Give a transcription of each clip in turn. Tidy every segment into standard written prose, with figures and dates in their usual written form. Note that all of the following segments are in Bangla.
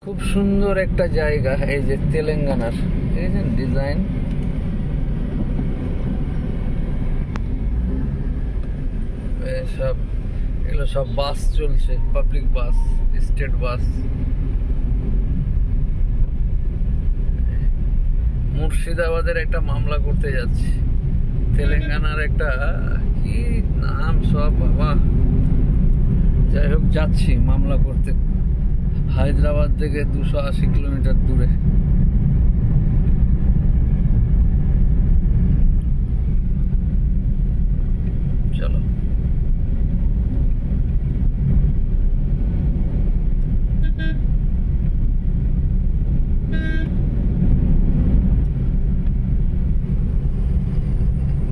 খুব সুন্দর একটা জায়গা, এই যে তেলেঙ্গানার দেখেছেন ডিজাইন। সব এগুলো সব বাস চলছে, পাবলিক বাস, স্টেট বাস। মুর্শিদাবাদের একটা মামলা করতে যাচ্ছি, তেলেঙ্গানার একটা কি নাম সব বাবা, যাই হোক যাচ্ছি মামলা করতে হায়দ্রাবাদ থেকে 280 কিলোমিটার দূরে। চলো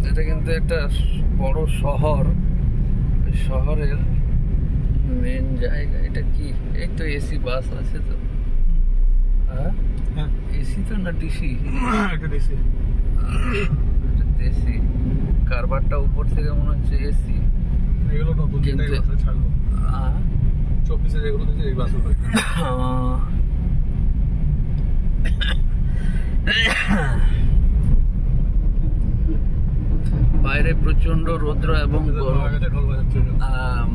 এটা কিন্তু একটা বড় শহর, শহরের মেন জায়গা। এটা কি, এই তো এসি বাস আছে তো, হ্যাঁ এসি তো না ডিসি? এটা ডিসি, এটা দেশি। কারবারটা উপর থেকে মনে হচ্ছে এসি। এগুলো নতুন যেটাই বাসে ছাড়লো 24 যেগুলো দিচ্ছে এই বাসগুলো। বাইরে প্রচন্ড রৌদ্র এবং গরম। মারা গেছে ঢোল বাজাচ্ছে।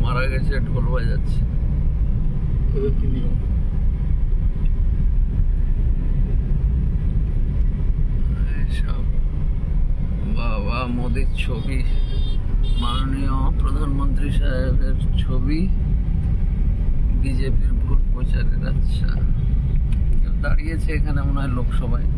মারা গেছে ঢোল বাজাচ্ছে। সব বাবা মোদির ছবি, মাননীয় প্রধানমন্ত্রী সাহেবের ছবি, বিজেপির ভোট প্রচারের। আচ্ছা, কেউ দাঁড়িয়েছে এখানে মনে হয় লোকসভায়।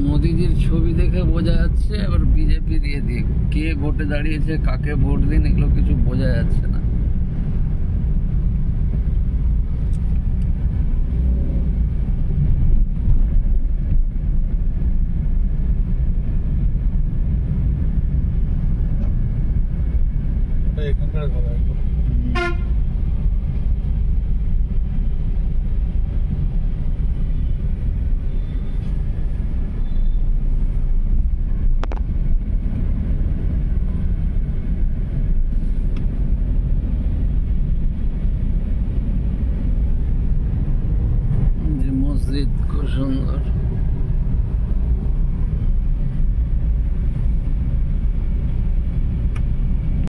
মোদিজির ছবি দেখে বোঝা যাচ্ছে, আবার বিজেপির ইয়ে দিয়ে কে ভোটে দাঁড়িয়েছে, কাকে ভোট দিন, এগুলো কিছু বোঝা যাচ্ছে না। এখানকার ভালো একদম। মসজিদ খুব সুন্দর।